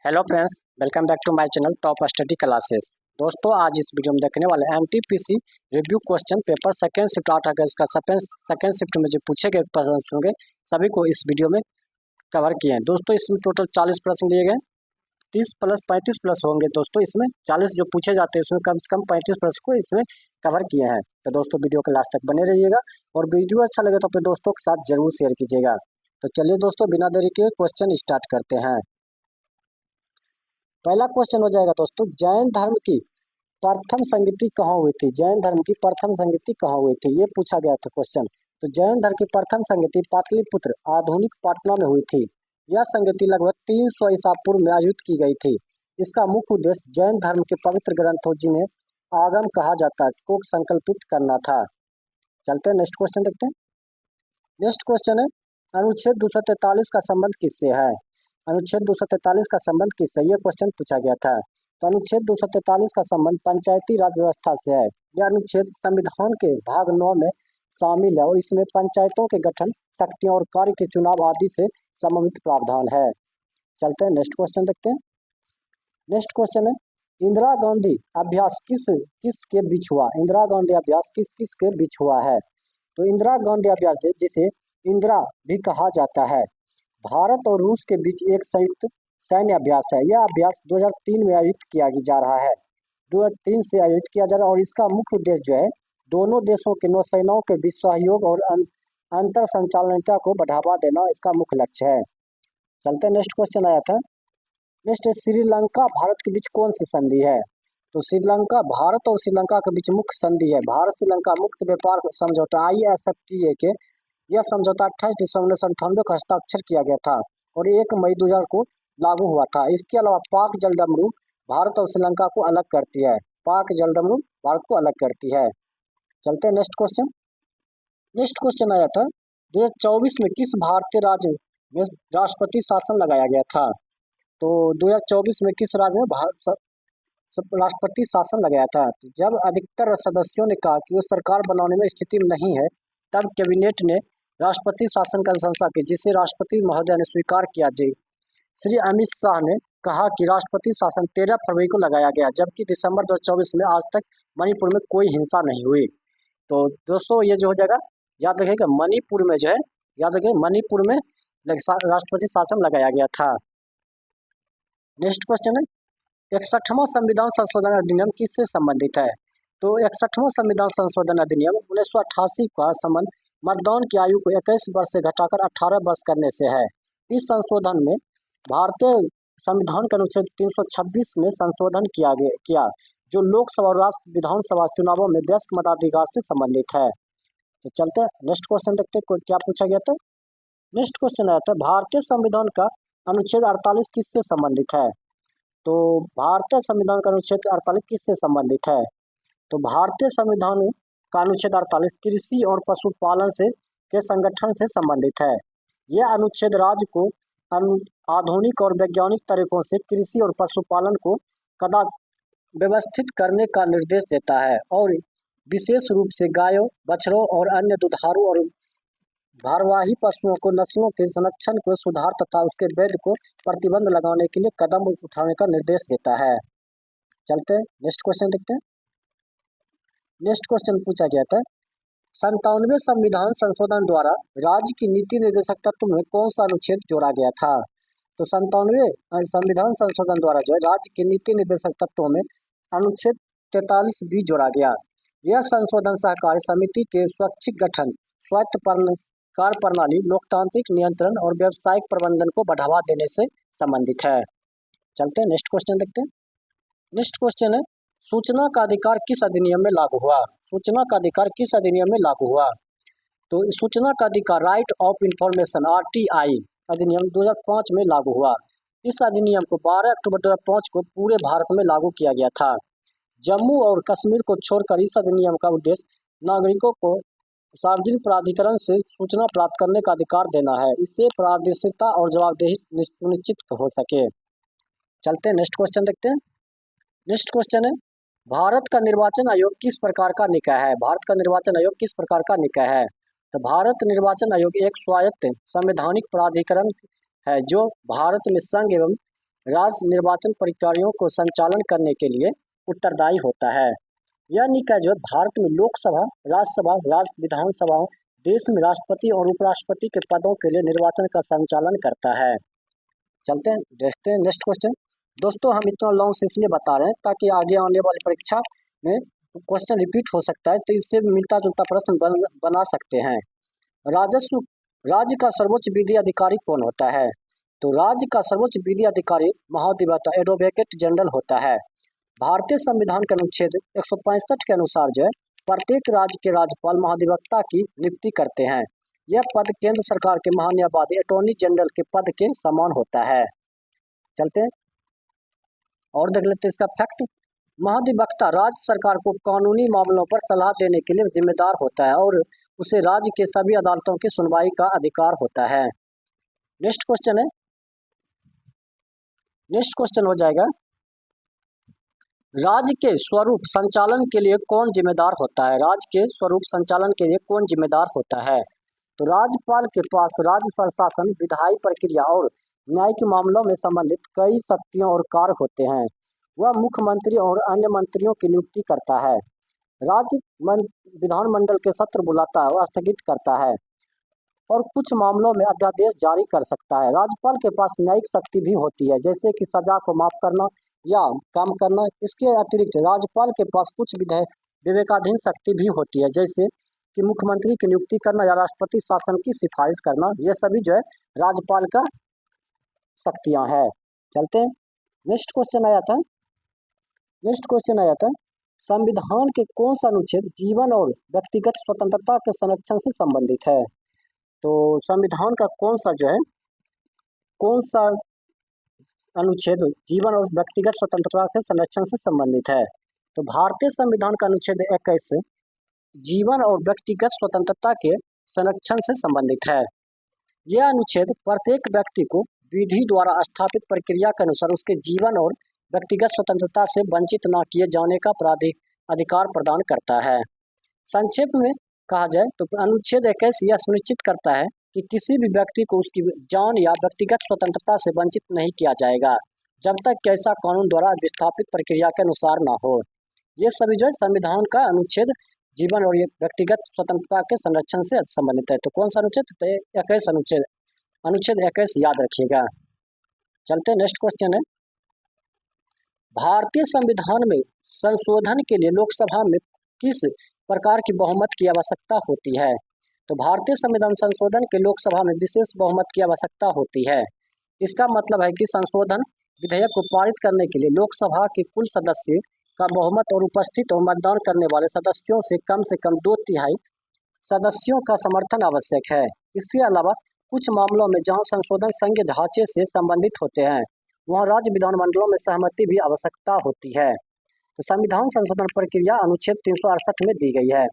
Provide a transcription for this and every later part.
Hello friends, welcome back to my channel top study classes. दोस्तों, आज इस video में देखने वाले NTPC review question paper second shift 8 अगस्त का सेकेंड शिफ्ट में जो पूछे गए प्रश्न होंगे सभी को इस वीडियो में कवर किए हैं। दोस्तों, इसमें टोटल 40 प्रश्न दिए गए, 30 प्लस 35 प्लस होंगे। दोस्तों, इसमें 40 जो पूछे जाते हैं उसमें कम से कम 35 प्रश्न को इसमें कवर किए हैं। तो दोस्तों, वीडियो के लास्ट तक बने रहिएगा और वीडियो अच्छा लगे तो अपने दोस्तों के साथ जरूर शेयर कीजिएगा। तो चलिए दोस्तों, बिना देरी के क्वेश्चन स्टार्ट करते हैं। पहला क्वेश्चन हो जाएगा दोस्तों, जैन धर्म की प्रथम संगति कहाँ हुई थी? जैन धर्म की प्रथम संगति कहाँ हुई थी, ये पूछा गया था क्वेश्चन। तो जैन धर्म की प्रथम संगति पाटलिपुत्र आधुनिक पटना में हुई थी। यह संगति लगभग 300 ईसा पूर्व में आयोजित की गई थी। इसका मुख्य उद्देश्य जैन धर्म के पवित्र ग्रंथों जिन्हें आगम कहा जाता है को संकल्पित करना था। चलते हैं नेक्स्ट क्वेश्चन देखते हैं। नेक्स्ट क्वेश्चन है, अनुच्छेद 243 का संबंध किससे है? अनुच्छेद 243 का संबंध किससे? ये क्वेश्चन पूछा गया था। तो अनुच्छेद 243 का संबंध पंचायती राज व्यवस्था से है। यह अनुच्छेद संविधान के भाग 9 में शामिल है और इसमें पंचायतों के गठन, शक्तियों और कार्य के चुनाव आदि से संबंधित प्रावधान है। चलते हैं नेक्स्ट क्वेश्चन देखते हैं। नेक्स्ट क्वेश्चन है, इंदिरा गांधी अभ्यास किस किस के बीच हुआ? इंदिरा गांधी अभ्यास किस किस के बीच हुआ है? तो इंदिरा गांधी अभ्यास जिसे इंदिरा भी कहा जाता है, भारत और रूस के बीच एक संयुक्त सैन्य अभ्यास है। यह अभ्यास 2003 में आयोजित किया जा रहा है। 2003 से आयोजित किया जा रहा है और इसका मुख्य उद्देश्य जो है दोनों देशों के नौसेनाओं के बीच सहयोग और अंतर संचालनीयता को बढ़ावा देना इसका मुख्य लक्ष्य है। चलते हैं नेक्स्ट क्वेश्चन आया था। नेक्स्ट है, श्रीलंका भारत के बीच कौन सी संधि है? तो श्रीलंका भारत और श्रीलंका के बीच मुख्य संधि है भारत श्रीलंका मुक्त व्यापार समझौता ISFTA के। यह समझौता 28 दिसंबर 1998 को हस्ताक्षर किया गया था और 1 मई 2000 को लागू हुआ था। इसके अलावा पाक जलदमरू भारत और श्रीलंका को अलग करती है। पाक जलदमरू भारत को अलग करती है। चलते हैं नेक्स्ट क्वेश्चन। नेक्स्ट क्वेश्चन आया था, 2024 में किस भारतीय राज्य में राष्ट्रपति शासन लगाया गया था? तो 2024 में किस राज्य में राष्ट्रपति शासन लगाया था? तो जब अधिकतर सदस्यों ने कहा कि वो सरकार बनाने में स्थिति में नहीं है, तब कैबिनेट ने राष्ट्रपति शासन की अनुशंसा की, जिसे राष्ट्रपति महोदय ने स्वीकार किया। जी श्री अमित शाह ने कहा कि राष्ट्रपति शासन 13 फरवरी को लगाया गया, जबकि दिसंबर 2024 में आज तक मणिपुर में कोई हिंसा नहीं हुई। तो दोस्तों, ये जो हो जाएगा, याद रखिएगा मणिपुर में जो है, याद रखिए मणिपुर में राष्ट्रपति शासन लगाया गया था। नेक्स्ट क्वेश्चन है, 61वां संविधान संशोधन अधिनियम किससे संबंधित है? तो 61वां संविधान संशोधन अधिनियम 1988 का संबंध मतदान की आयु को 21 वर्ष से घटाकर 18 वर्ष करने से है। इस संशोधन में भारतीय संविधान के अनुच्छेद 326 में संशोधन किया जो लोकसभा और राज्य विधानसभा चुनावों में वयस्क मताधिकार से संबंधित है। तो चलते हैं नेक्स्ट क्वेश्चन देखते हैं क्या पूछा गया था। नेक्स्ट क्वेश्चन आता है, भारतीय संविधान का अनुच्छेद 48 किससे संबंधित है? तो भारतीय संविधान का अनुच्छेद 48 किससे संबंधित है? तो भारतीय संविधान का अनुच्छेद 48 कृषि और पशुपालन से के संगठन से संबंधित है। यह अनुच्छेद राज्य को आधुनिक और वैज्ञानिक तरीकों से कृषि और पशुपालन को कदा व्यवस्थित करने का निर्देश देता है और विशेष रूप से गायों, बछड़ों और अन्य दुधारू और भारवाही पशुओं को नस्लों के संरक्षण को सुधार तथा उसके वैध को प्रतिबंध लगाने के लिए कदम उठाने का निर्देश देता है। चलते हैं नेक्स्ट क्वेश्चन देखते हैं। नेक्स्ट क्वेश्चन पूछा गया था, 97वें संविधान संशोधन द्वारा राज्य की नीति निर्देशक तत्व में कौन सा अनुच्छेद जोड़ा गया था? तो 97वें संविधान संशोधन द्वारा जो है राज्य की नीति निर्देशक तत्वों में अनुच्छेद 43 भी जोड़ा गया। यह संशोधन सहकारी समिति के स्वैच्छिक गठन, स्वायत्त कार्य प्रणाली, लोकतांत्रिक नियंत्रण और व्यावसायिक प्रबंधन को बढ़ावा देने से संबंधित है। चलते हैं नेक्स्ट क्वेश्चन देखते हैं। नेक्स्ट क्वेश्चन है, सूचना का अधिकार किस अधिनियम में लागू हुआ? सूचना का अधिकार किस अधिनियम में लागू हुआ? तो सूचना का अधिकार राइट ऑफ इंफॉर्मेशन RTI अधिनियम 2005 में लागू हुआ। इस अधिनियम को 12 अक्टूबर 2005 को पूरे भारत में लागू किया गया था। जम्मू और कश्मीर को छोड़कर इस अधिनियम का उद्देश्य नागरिकों को सार्वजनिक प्राधिकरण से सूचना प्राप्त करने का अधिकार देना है। इससे पारदर्शिता और जवाबदेही सुनिश्चित हो सके। चलते हैं नेक्स्ट क्वेश्चन देखते हैं। नेक्स्ट क्वेश्चन है, भारत का निर्वाचन आयोग किस प्रकार का निकाय है? भारत का निर्वाचन आयोग किस प्रकार का निकाय है? तो भारत निर्वाचन आयोग एक स्वायत्त संवैधानिक प्राधिकरण है जो भारत में संघ एवं राज्य निर्वाचन प्रक्रियाओं को संचालन करने के लिए उत्तरदायी होता है। यह निकाय जो है भारत में लोकसभा, राज्यसभा, राज्य विधानसभाओं, देश में राष्ट्रपति और उपराष्ट्रपति के पदों के लिए निर्वाचन का संचालन करता है। चलते हैं, देखते हैं नेक्स्ट क्वेश्चन। दोस्तों हम इतना लॉन्ग से इसलिए बता रहे हैं ताकि आगे आने वाली परीक्षा में क्वेश्चन रिपीट हो सकता है, तो इससे मिलता जुलता प्रश्न बना सकते हैं। राजस्व राज्य का सर्वोच्च विधि अधिकारी कौन होता है? तो राज्य का सर्वोच्च विधि अधिकारी महाधिवक्ता एडवोकेट जनरल होता है। भारतीय संविधान के अनुच्छेद 165 के अनुसार जो है प्रत्येक राज्य के राज्यपाल महाधिवक्ता की नियुक्ति करते हैं। यह पद केंद्र सरकार के महान्यायवादी अटॉर्नी जनरल के पद के समान होता है। चलते हैं और देख लेते हैं इसका फैक्ट। महाधिवक्ता राज्य सरकार को कानूनी मामलों पर सलाह देने के लिए जिम्मेदार होता है और उसे राज्य के सभी अदालतों की सुनवाई का अधिकार होता है। नेक्स्ट क्वेश्चन है, नेक्स्ट क्वेश्चन हो जाएगा, राज्य के स्वरूप संचालन के लिए कौन जिम्मेदार होता है? राज्य के स्वरूप संचालन के लिए कौन जिम्मेदार होता है? तो राज्यपाल के पास राज्य प्रशासन, विधायी प्रक्रिया और न्यायिक मामलों में संबंधित कई शक्तियां और कार्य होते हैं। वह मुख्यमंत्री और अन्य मंत्रियों की नियुक्ति करता है। राज्य विधानमंडल के सत्र बुलाता है और स्थगित करता है और कुछ मामलों में अध्यादेश जारी कर सकता है। राज्यपाल के पास न्यायिक शक्ति भी होती है, जैसे कि सजा को माफ करना या कम करना। इसके अतिरिक्त राज्यपाल के पास कुछ विवेकाधीन शक्ति भी होती है, जैसे कि मुख्यमंत्री की नियुक्ति करना या राष्ट्रपति शासन की सिफारिश करना। ये सभी जो है राज्यपाल का शक्तियां हैं। चलते हैं, नेक्स्ट क्वेश्चन आया था, संविधान के कौन सा अनुच्छेद जीवन और व्यक्तिगत स्वतंत्रता के संरक्षण से संबंधित है? तो संविधान का कौन सा अनुच्छेद जीवन और व्यक्तिगत स्वतंत्रता के संरक्षण से संबंधित है? तो भारतीय संविधान का अनुच्छेद 21 जीवन और व्यक्तिगत स्वतंत्रता के संरक्षण से संबंधित है। यह अनुच्छेद प्रत्येक व्यक्ति को विधि द्वारा स्थापित प्रक्रिया के अनुसार उसके जीवन और व्यक्तिगत स्वतंत्रता से वंचित न किए जाने का अधिकार प्रदान करता है। संक्षेप में कहा जाए तो अनुच्छेद 21 यह सुनिश्चित करता है कि किसी भी व्यक्ति को उसकी जान या व्यक्तिगत स्वतंत्रता से वंचित नहीं किया जाएगा जब तक कि ऐसा कानून द्वारा विस्थापित प्रक्रिया के अनुसार न हो। ये सभी जो है संविधान का अनुच्छेद जीवन और व्यक्तिगत स्वतंत्रता के संरक्षण से संबंधित है। तो कौन सा अनुच्छेद? तो 21 अनुच्छेद 21 याद रखिएगा। चलते नेक्स्ट क्वेश्चन है, भारतीय संविधान में संशोधन के लिए लोकसभा में किस प्रकार की बहुमत की आवश्यकता होती है? तो भारतीय संविधान संशोधन के लोकसभा में विशेष बहुमत की आवश्यकता होती है। इसका मतलब है कि संशोधन विधेयक को पारित करने के लिए लोकसभा के कुल सदस्य का बहुमत और उपस्थित और मतदान करने वाले सदस्यों से कम 2/3 सदस्यों का समर्थन आवश्यक है। इसके अलावा कुछ मामलों में जहां संशोधन संघीय ढांचे से संबंधित होते हैं वहां राज्य विधानमंडलों में सहमति भी आवश्यकता होती है। तो संविधान संशोधन प्रक्रिया अनुच्छेद 368 में दी गई है।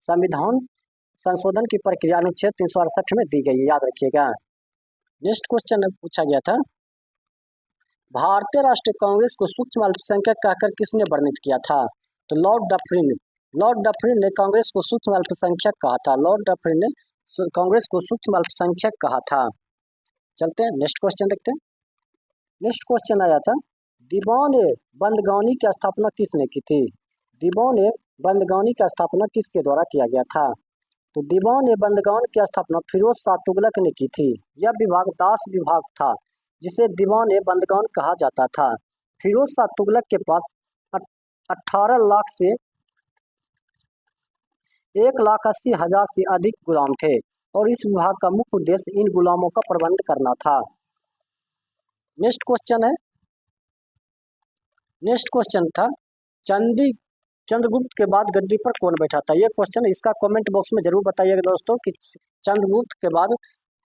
संविधान संशोधन की प्रक्रिया अनुच्छेद 368 में दी गई है, याद रखिएगा। नेक्स्ट क्वेश्चन पूछा गया था, भारतीय राष्ट्रीय कांग्रेस को सूक्ष्म अल्पसंख्यक कहकर किसने वर्णित किया था? तो लॉर्ड डफरिन ने कांग्रेस को सूक्ष्म अल्पसंख्यक कहा था। लॉर्ड डफरिन ने कांग्रेस को सूक्ष्म अल्पसंख्यक कहा था। चलते हैं नेक्स्ट क्वेश्चन देखते हैं। नेक्स्ट क्वेश्चन आया था, दीवान-ए-बंदगानी की स्थापना किसने की थी? दीवान-ए-बंदगानी की स्थापना किसके द्वारा किया गया था? तो दीवान-ए-बंदगान की स्थापना फिरोज शाह तुगलक ने की थी। यह विभाग दास विभाग था जिसे दीवान-ए-बंदगान कहा जाता था। फिरोज शाह तुगलक के पास 18 लाख से 1,80,000 से अधिक गुलाम थे और इस विभाग का मुख्य उद्देश्य इन गुलामों का प्रबंध करना था। नेक्स्ट क्वेश्चन था, चंद्रगुप्त के बाद गद्दी पर कौन बैठा था? ये क्वेश्चन इसका कमेंट बॉक्स में जरूर बताइएगा दोस्तों कि चंद्रगुप्त के बाद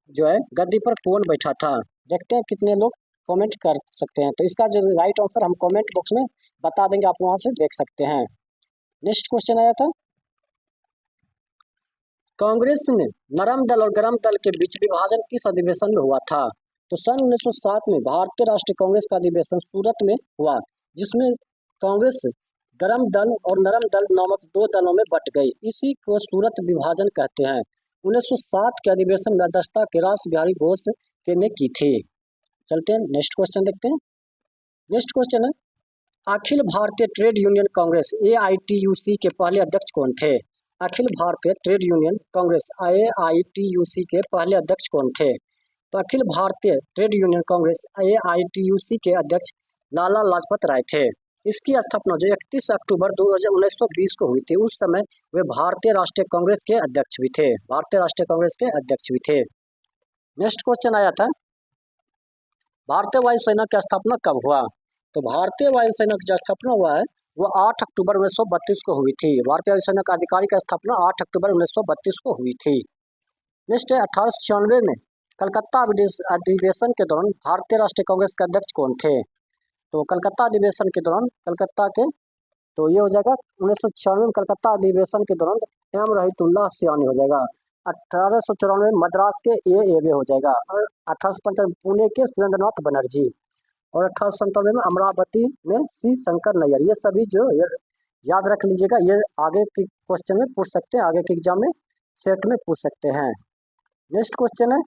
जो है गद्दी पर कौन बैठा था। देखते हैं कितने लोग कमेंट कर सकते हैं। तो इसका जो राइट आंसर हम कमेंट बॉक्स में बता देंगे, आप वहां से देख सकते हैं। नेक्स्ट क्वेश्चन आया था, कांग्रेस में नरम दल और गरम दल के बीच विभाजन किस अधिवेशन में हुआ था? तो सन 1907 में भारतीय राष्ट्रीय कांग्रेस का अधिवेशन सूरत में हुआ, जिसमें कांग्रेस गरम दल और नरम दल नामक 2 दलों में बट गई। इसी को सूरत विभाजन कहते हैं। 1907 के अधिवेशन में अध्यक्षता के रास बिहारी घोष ने की थी। चलते हैं नेक्स्ट क्वेश्चन देखते हैं। नेक्स्ट क्वेश्चन है, Akhil Bharatiya trade union Congress AITUC के पहले अध्यक्ष कौन थे? Akhil Bharatiya trade union Congress AITUC के पहले अध्यक्ष कौन थे? तो Akhil Bharatiya trade union Congress AITUC के अध्यक्ष लाला लाजपत राय थे। इसकी स्थापना जो 31 अक्टूबर 1920 को हुई थी, उस समय वे भारतीय राष्ट्रीय कांग्रेस के अध्यक्ष भी थे। भारतीय राष्ट्रीय कांग्रेस के अध्यक्ष भी थे। नेक्स्ट क्वेश्चन आया था, भारतीय वायुसेना की स्थापना कब हुआ? तो भारतीय वायुसेना की जो स्थापना हुआ है वो 8 अक्टूबर 1932 को हुई थी। भारतीय वायुसेना का आधिकारिक स्थापना 8 अक्टूबर 1932 को हुई थी। नेक्स्ट है, 1896 में कलकत्ता अधिवेशन के दौरान भारतीय राष्ट्रीय कांग्रेस के अध्यक्ष कौन थे? तो कलकत्ता अधिवेशन के दौरान कलकत्ता के, तो ये हो जाएगा 1996 में कलकत्ता अधिवेशन के दौरान एम रहीतुल्लाह सियानी हो जाएगा। 1894 में मद्रास के एबे हो जाएगा। और 1895 पुणे के सुरेंद्रनाथ बनर्जी। और 1897 में अमरावती में सी शंकर नैयर। ये सभी जो याद रख लीजिएगा, ये आगे के क्वेश्चन में पूछ सकते हैं, आगे के एग्जाम में सेट में पूछ सकते हैं। नेक्स्ट क्वेश्चन है,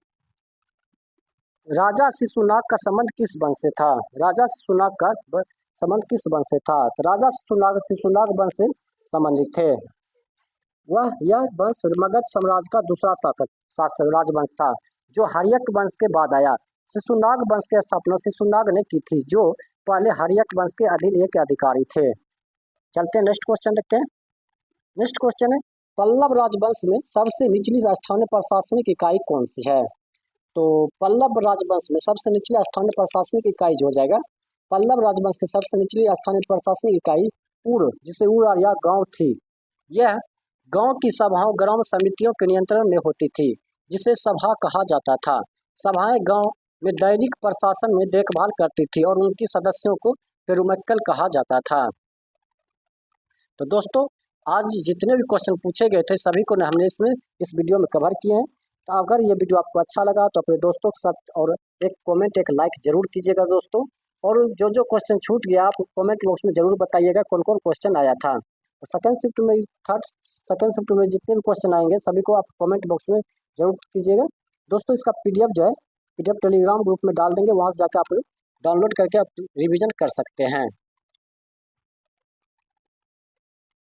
राजा शिशुनाग का संबंध किस वंश से था? राजा शिशुनाग का संबंध किस वंश से था? तो राजा शिशुनाग वंश से संबंधित थे। यह वंश मगध साम्राज्य का दूसरा शासक राजवंश था, जो हर्यक वंश के बाद आया। शिशुनाग वंश की स्थापना शिशुनाग ने की थी, जो पहले हर्यक वंश के अधीन एक अधिकारी थे। चलते हैं नेक्स्ट क्वेश्चन देखते हैं। नेक्स्ट क्वेश्चन है, पल्लव राजवंश में सबसे निचली स्थानीय प्रशासनिक इकाई कौन सी है? तो पल्लव राजवंश में सबसे निचली स्थानीय प्रशासनिक इकाई जो हो जाएगा, पल्लव राजवंश की सबसे निचली स्थानीय प्रशासनिक इकाई उर, जिसे उर या गांव थी। यह गांव की सभाओं ग्राम समितियों के नियंत्रण में होती थी, जिसे सभा कहा जाता था। सभाएं गांव में दैनिक प्रशासन में देखभाल करती थी और उनकी सदस्यों को पेरुमक्कल कहा जाता था। तो दोस्तों, आज जितने भी क्वेश्चन पूछे गए थे सभी को हमने इस वीडियो में कवर किए हैं। तो अगर ये वीडियो आपको अच्छा लगा तो अपने दोस्तों के साथ और एक कमेंट एक लाइक जरूर कीजिएगा दोस्तों। और जो क्वेश्चन छूट गया आप कमेंट बॉक्स में जरूर बताइएगा कौन कौन क्वेश्चन आया था। सेकंड शिफ्ट में जितने भी क्वेश्चन आएंगे सभी को आप कमेंट बॉक्स में जरूर कीजिएगा दोस्तों। इसका PDF जो है PDF टेलीग्राम ग्रुप में डाल देंगे, वहाँ से जाकर आप डाउनलोड करके आप रिविजन कर सकते हैं।